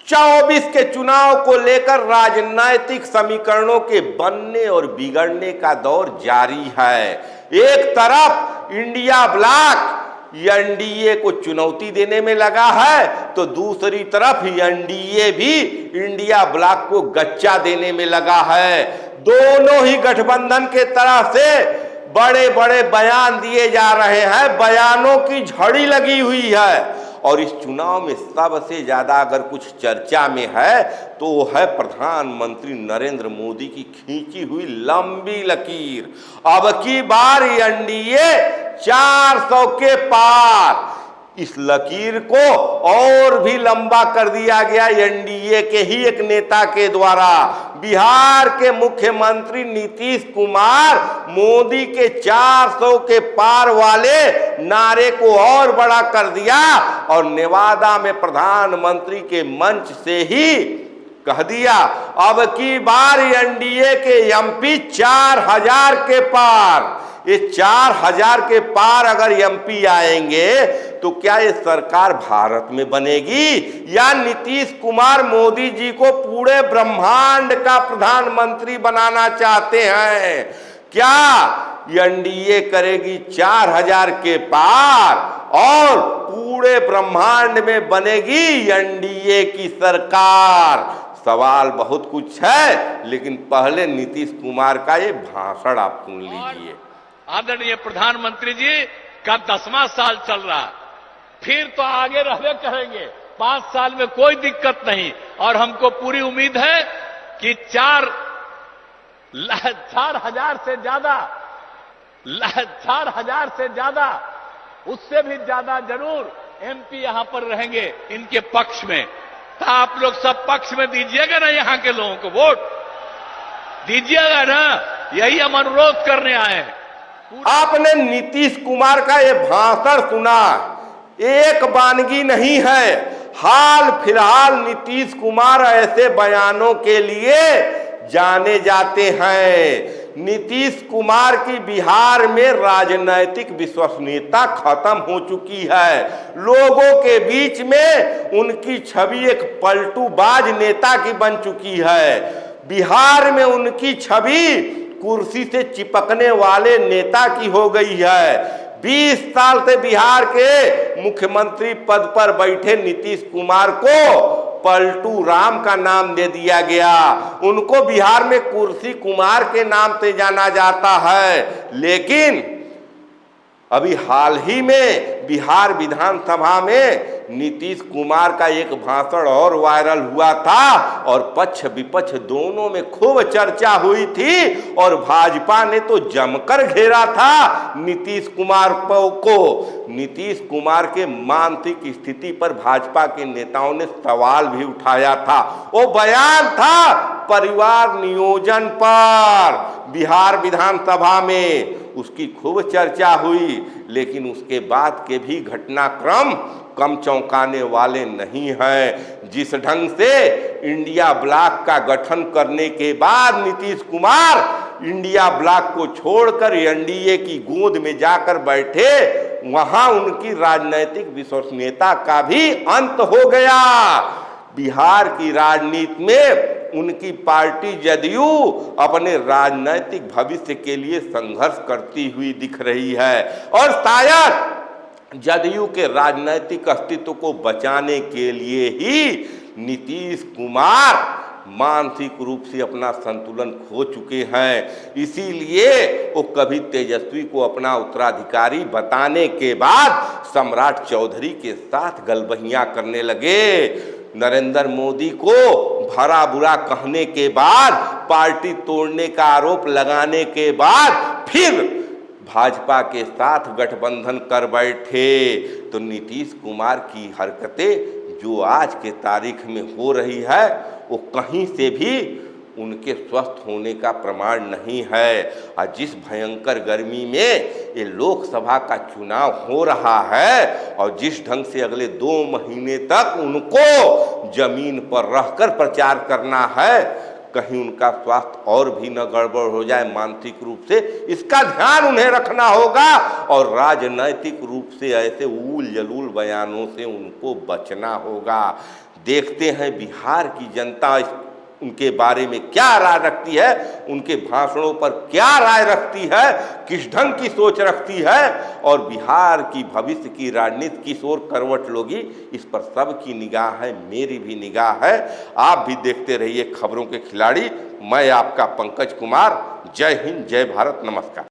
24 के चुनाव को लेकर राजनीतिक समीकरणों के बनने और बिगड़ने का दौर जारी है। एक तरफ इंडिया ब्लॉक एनडीए को चुनौती देने में लगा है, तो दूसरी तरफ एनडीए भी इंडिया ब्लॉक को गच्चा देने में लगा है। दोनों ही गठबंधन के तरफ से बड़े बड़े बयान दिए जा रहे हैं, बयानों की झड़ी लगी हुई है। और इस चुनाव में सबसे ज्यादा अगर कुछ चर्चा में है तो वो है प्रधानमंत्री नरेंद्र मोदी की खींची हुई लंबी लकीर। अब की बार एनडीए 400 के पार, इस लकीर को और भी लंबा कर दिया गया एनडीए के ही एक नेता के द्वारा। बिहार के मुख्यमंत्री नीतीश कुमार मोदी के 400 के पार वाले नारे को और बड़ा कर दिया और नेवादा में प्रधानमंत्री के मंच से ही कह दिया अब की बार एनडीए के एमपी 4000 के पार। ये 4000 के पार अगर एमपी आएंगे तो क्या ये सरकार भारत में बनेगी या नीतीश कुमार मोदी जी को पूरे ब्रह्मांड का प्रधानमंत्री बनाना चाहते हैं? क्या एनडीए करेगी 4000 के पार और पूरे ब्रह्मांड में बनेगी एनडीए की सरकार? सवाल बहुत कुछ है, लेकिन पहले नीतीश कुमार का ये भाषण आप सुन लीजिए। आदरणीय प्रधानमंत्री जी का 10वां साल चल रहा, फिर तो आगे रहने करेंगे, 5 साल में कोई दिक्कत नहीं। और हमको पूरी उम्मीद है कि 4000 से ज्यादा उससे भी ज्यादा जरूर एमपी यहां पर रहेंगे इनके पक्ष में। तो आप लोग सब पक्ष में दीजिएगा ना, यहां के लोगों को वोट दीजिएगा ना, यही हम अनुरोध करने आए हैं। आपने नीतीश कुमार का ये भाषण सुना, एक वानगी नहीं है। हाल फिलहाल नीतीश कुमार ऐसे बयानों के लिए जाने जाते हैं। नीतीश कुमार की बिहार में राजनैतिक विश्वसनीयता खत्म हो चुकी है। लोगों के बीच में उनकी छवि एक पलटूबाज नेता की बन चुकी है। बिहार में उनकी छवि कुर्सी से चिपकने वाले नेता की हो गई है। 20 साल से बिहार के मुख्यमंत्री पद पर बैठे नीतीश कुमार को पलटू राम का नाम दे दिया गया। उनको बिहार में कुर्सी कुमार के नाम से जाना जाता है। लेकिन अभी हाल ही में बिहार विधानसभा में नीतीश कुमार का एक भाषण और वायरल हुआ था और पक्ष विपक्ष दोनों में खूब चर्चा हुई थी और भाजपा ने तो जमकर घेरा था नीतीश कुमार को। नीतीश कुमार के मानसिक स्थिति पर भाजपा के नेताओं ने सवाल भी उठाया था। वो बयान था परिवार नियोजन पर बिहार विधानसभा में, उसकी खूब चर्चा हुई। लेकिन उसके बाद के भी घटनाक्रम कम चौंकाने वाले नहीं हैं। जिस ढंग से इंडिया ब्लॉक का गठन करने के बाद नीतीश कुमार इंडिया ब्लॉक को छोड़कर एनडीए की गोद में जाकर बैठे, वहां उनकी राजनीतिक विश्वसनीयता का भी अंत हो गया। बिहार की राजनीति में उनकी पार्टी जदयू अपने राजनीतिक भविष्य के लिए संघर्ष करती हुई दिख रही है और शायद जदयू के राजनीतिक अस्तित्व को बचाने के लिए ही नीतीश कुमार मानसिक रूप से अपना संतुलन खो चुके हैं। इसीलिए वो कभी तेजस्वी को अपना उत्तराधिकारी बताने के बाद सम्राट चौधरी के साथ गलबहियां करने लगे। नरेंद्र मोदी को भरा बुरा कहने के बाद, पार्टी तोड़ने का आरोप लगाने के बाद फिर भाजपा के साथ गठबंधन कर बैठे। तो नीतीश कुमार की हरकतें जो आज के तारीख में हो रही है वो कहीं से भी उनके स्वस्थ होने का प्रमाण नहीं है। और जिस भयंकर गर्मी में ये लोकसभा का चुनाव हो रहा है और जिस ढंग से अगले 2 महीने तक उनको जमीन पर रहकर प्रचार करना है, कहीं उनका स्वास्थ्य और भी न गड़बड़ हो जाए मानसिक रूप से, इसका ध्यान उन्हें रखना होगा और राजनैतिक रूप से ऐसे ऊल जलूल बयानों से उनको बचना होगा। देखते हैं बिहार की जनता उनके बारे में क्या राय रखती है, उनके भाषणों पर क्या राय रखती है, किस ढंग की सोच रखती है और बिहार की भविष्य की राजनीति किस ओर करवट लोगी, इस पर सबकी निगाह है, मेरी भी निगाह है। आप भी देखते रहिए खबरों के खिलाड़ी। मैं आपका पंकज कुमार। जय हिंद, जय भारत, नमस्कार।